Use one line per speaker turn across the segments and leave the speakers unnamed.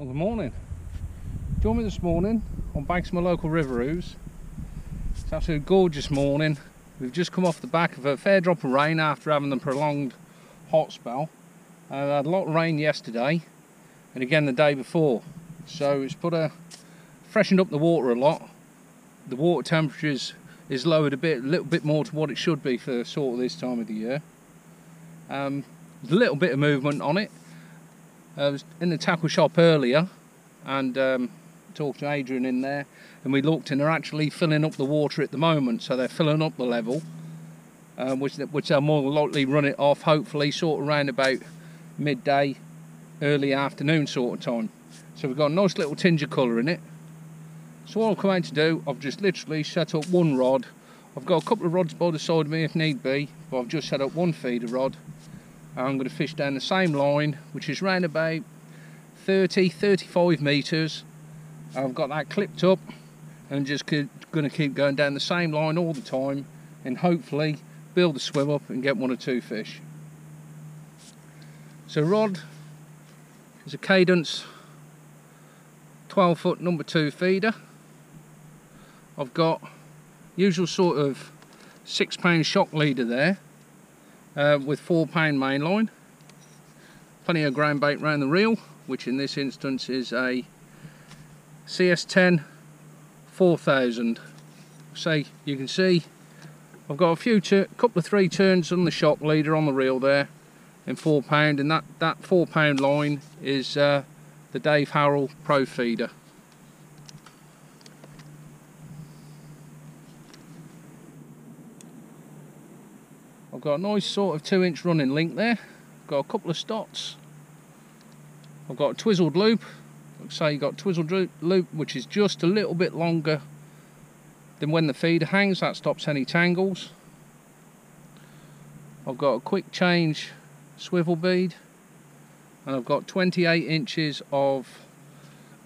Well, good morning. Join me this morning on banks of my local river ooze. It's absolutely gorgeous morning. We've just come off the back of a fair drop of rain after having the prolonged hot spell. I had a lot of rain yesterday and again the day before, so it's freshened up the water a lot. The water temperature is lowered a little bit more to what it should be for sort of this time of the year. There's a little bit of movement on it. I was in the tackle shop earlier and talked to Adrian in there, and we looked, and they're actually filling up the water at the moment, so they're filling up the level, which they'll more likely run it off hopefully sort of around about midday, early afternoon sort of time. So we've got a nice little tinge of colour in it. So what I've come out to do, I've just literally set up one rod. I've got a couple of rods by the side of me if need be, but I've just set up one feeder rod. I'm going to fish down the same line, which is round about 30-35 metres. I've got that clipped up and just going to keep going down the same line all the time and hopefully build a swim up and get one or two fish. So rod is a Cadence 12-foot number 2 feeder. I've got usual sort of 6-pound shock leader there. With 4-pound main line, plenty of ground bait around the reel, which in this instance is a CS10 4000. So you can see I've got a couple of 3 turns on the shock leader on the reel there in 4-pound, and that 4-pound line is the Dave Harrell Pro feeder. I've got a nice sort of 2-inch running link there. Got a couple of stots. I've got a twizzled loop. Like I say, you've got a twizzled loop which is just a little bit longer than when the feeder hangs. That stops any tangles. I've got a quick change swivel bead, and I've got 28 inches of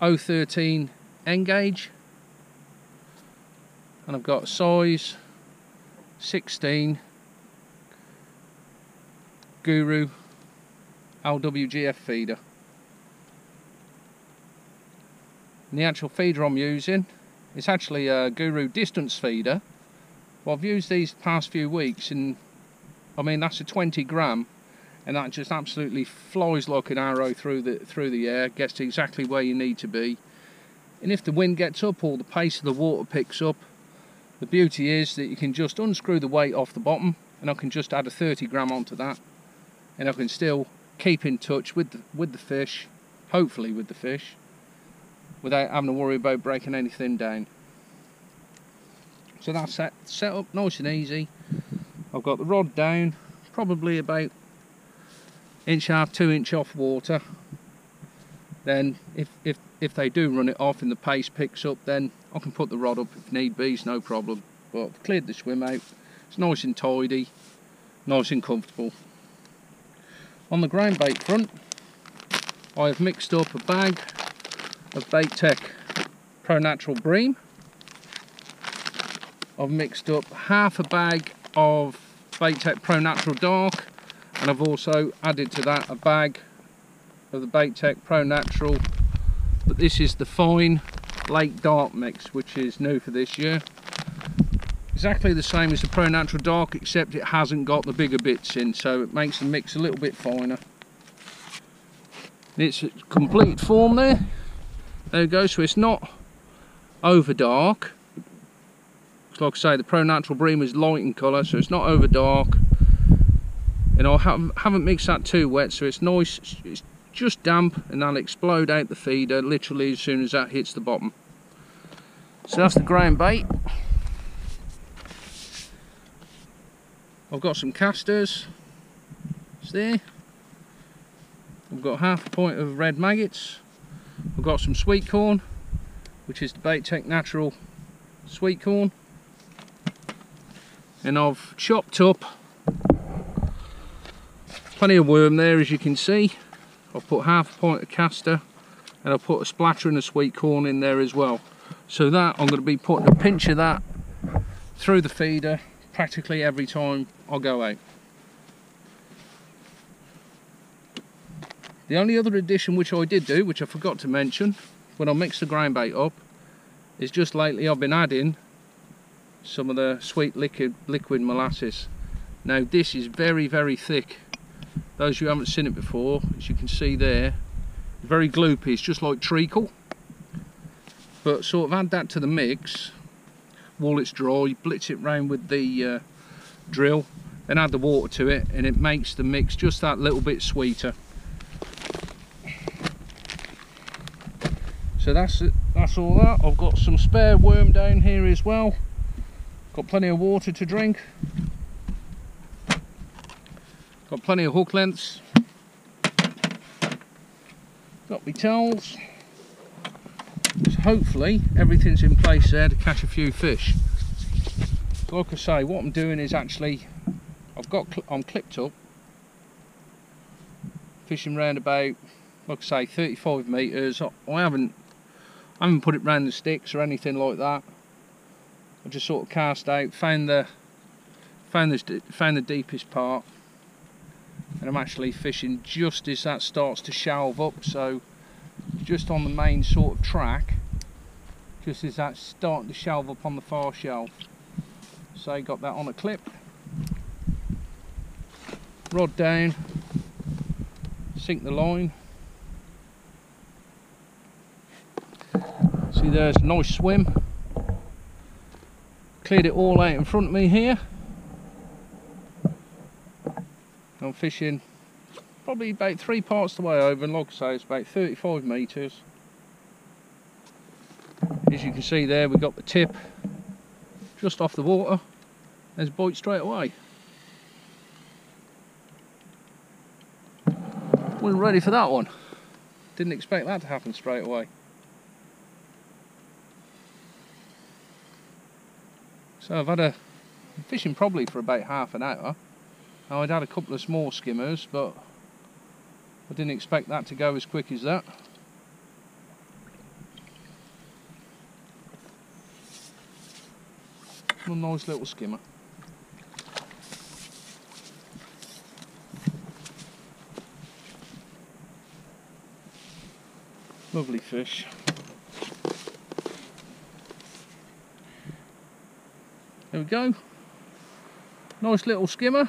013 end gauge, and I've got a size 16 Guru LWGF feeder. And the actual feeder I'm using is actually a Guru distance feeder. Well, I've used these the past few weeks, and I mean that's a 20 gram, and that just absolutely flies like an arrow through the air, gets to exactly where you need to be. And if the wind gets up or the pace of the water picks up, the beauty is that you can just unscrew the weight off the bottom, and I can just add a 30 gram onto that, and I can still keep in touch with the fish, hopefully with the fish, without having to worry about breaking anything down. So that's set up nice and easy. I've got the rod down, probably about 1.5 to 2 inch off water. Then if they do run it off and the pace picks up, then I can put the rod up if need be, it's no problem. But I've cleared the swim out, it's nice and tidy, nice and comfortable. On the ground bait front, I have mixed up a bag of Bait Tech Pro Natural Bream. I've mixed up half a bag of Bait Tech Pro Natural Dark, and I've also added to that a bag of the Bait Tech Pro Natural, but this is the fine Lake Dark mix, which is new for this year. Exactly the same as the Pro Natural Dark, except it hasn't got the bigger bits in, so it makes the mix a little bit finer. It's a complete form there. There we go, so it's not over dark. Like I say, the Pro Natural Bream is light in colour, so it's not over dark. And I haven't mixed that too wet, so it's nice, it's just damp, and that'll explode out the feeder literally as soon as that hits the bottom. So that's the ground bait. I've got some casters, it's there. I've got half a pint of red maggots. I've got some sweet corn, which is the Bait Tech Natural sweet corn. And I've chopped up plenty of worm there, as you can see. I've put half a pint of castor, and I've put a splatter and a sweet corn in there as well. So that I'm going to be putting a pinch of that through the feeder practically every time I go out. The only other addition which I did do, which I forgot to mention when I mixed the grain bait up, is just lately I've been adding some of the sweet liquid molasses. Now this is very, very thick. Those who haven't seen it before, as you can see there, very gloopy, it's just like treacle. But sort of add that to the mix while it's dry, blitz it round with the drill, then add the water to it, and it makes the mix just that little bit sweeter. So that's all that. I've got some spare worm down here as well. Got plenty of water to drink. Got plenty of hook lengths. Got my towels. So hopefully everything's in place there to catch a few fish. So like I say, what I'm doing is actually, I'm clipped up, fishing round about, like I say, 35 metres. I haven't put it round the sticks or anything like that. I just sort of cast out, found the deepest part, and I'm actually fishing just as that starts to shelve up, so just on the main sort of track, just as that's starting to shelve up on the far shelf. So I got that on a clip, rod down, sink the line. See, there's a nice swim. Cleared it all out in front of me here. I'm fishing probably about 3 parts the way over, and like I say, it's about 35 metres. As you can see there, we've got the tip just off the water. There's a bite straight away. Wasn't ready for that one. Didn't expect that to happen straight away. So I'm fishing probably for about half an hour. Now I'd had a couple of small skimmers, but I didn't expect that to go as quick as that. A nice little skimmer. Lovely fish. There we go. Nice little skimmer.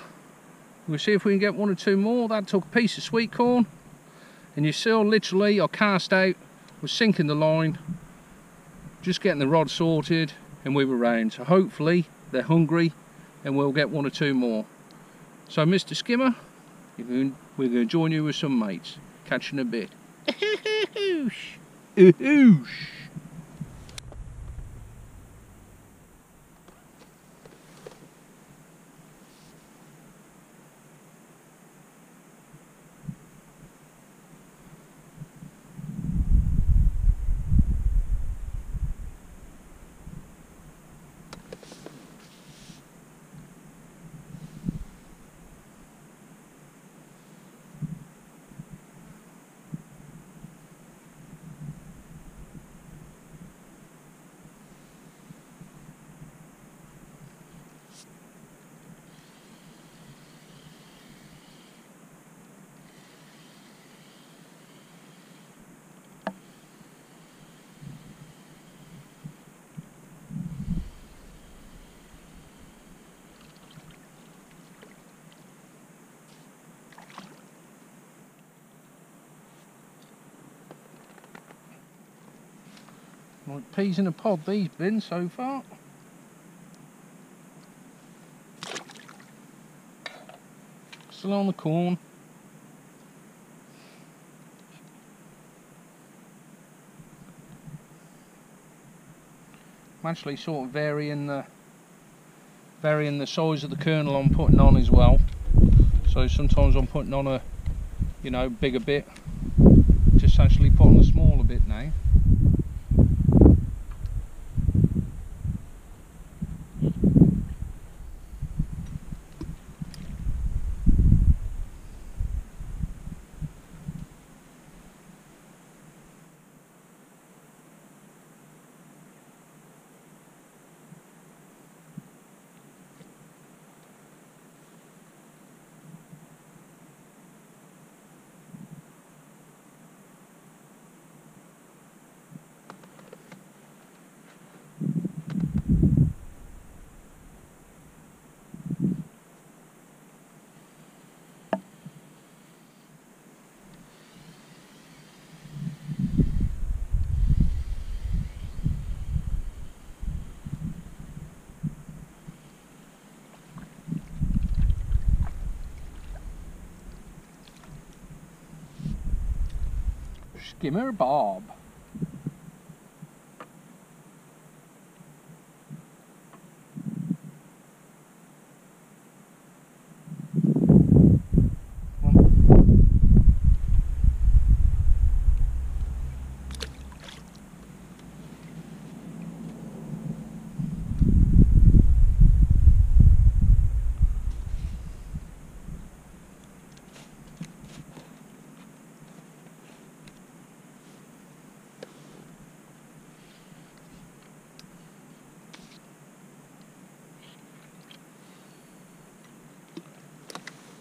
We'll see if we can get 1 or 2 more. That took a piece of sweet corn, and you see, literally I cast out, was sinking the line, just getting the rod sorted, and we were round. So hopefully they're hungry and we'll get 1 or 2 more. So Mr. Skimmer, we're going to join you with some mates. Catch you in a bit. Like peas in a pod, these been so far. Still on the corn. I'm actually sort of varying the size of the kernel I'm putting on as well. So sometimes I'm putting on a, you know, bigger bit. Just actually put on a smaller bit now. Skimmer Bob.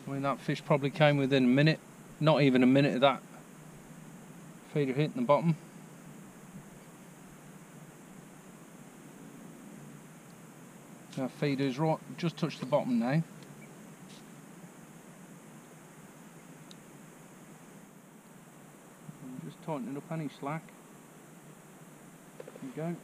I mean, that fish probably came within a minute, not even a minute of that feeder hitting the bottom. That feeder's right, just touched the bottom now. I'm just tightening up any slack. There you go.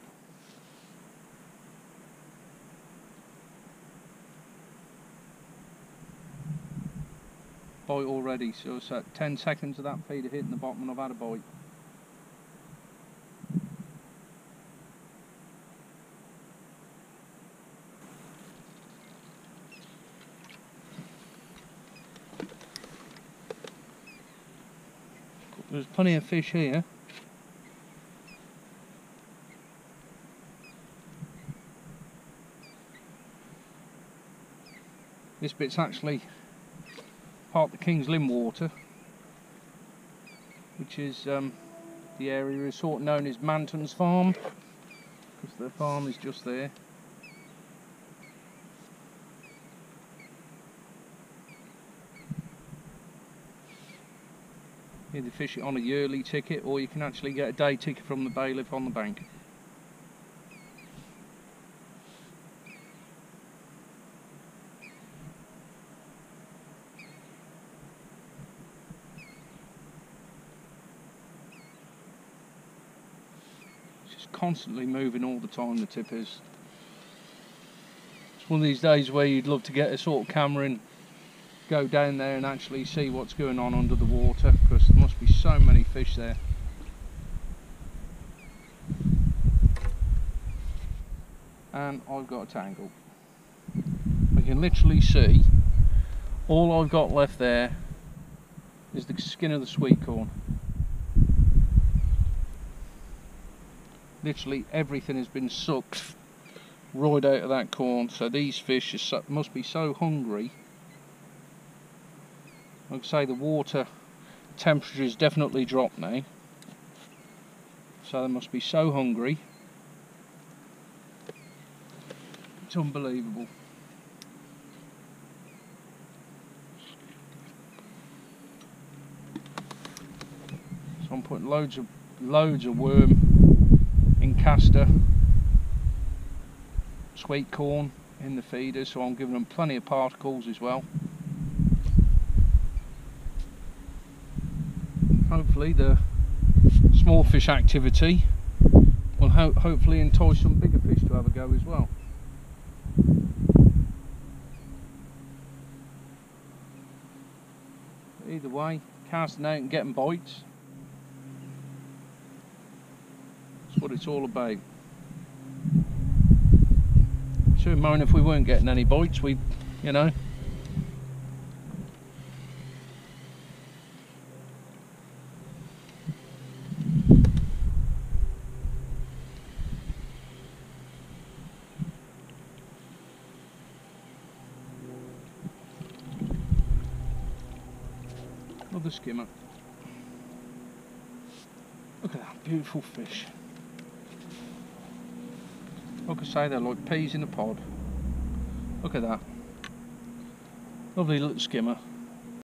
Bite already, so it's at 10 seconds of that feeder hitting the bottom and I've had a bite. There's plenty of fish here. This bit's actually part of the King's Lynn water, which is the area is sort of known as Manton's Farm, because the farm is just there. You either fish it on a yearly ticket, or you can actually get a day ticket from the bailiff on the bank. Constantly moving all the time, the tip is. It's one of these days where you'd love to get a sort of camera and go down there and actually see what's going on under the water, because there must be so many fish there. And I've got a tangle. We can literally see all I've got left there is the skin of the sweet corn. Literally everything has been sucked right out of that corn, so these fish must be so hungry. Like I say, the water temperature has definitely dropped now, so they must be so hungry. It's unbelievable. So I'm putting loads of worm in castor, sweet corn in the feeder, so I'm giving them plenty of particles as well. Hopefully the small fish activity will hopefully entice some bigger fish to have a go as well. But either way, casting out and getting bites, that's what it's all about. Shouldn't mind if we weren't getting any bites, you know. Another skimmer. Look at that beautiful fish. Like I say, they're like peas in a pod. Look at that. Lovely little skimmer.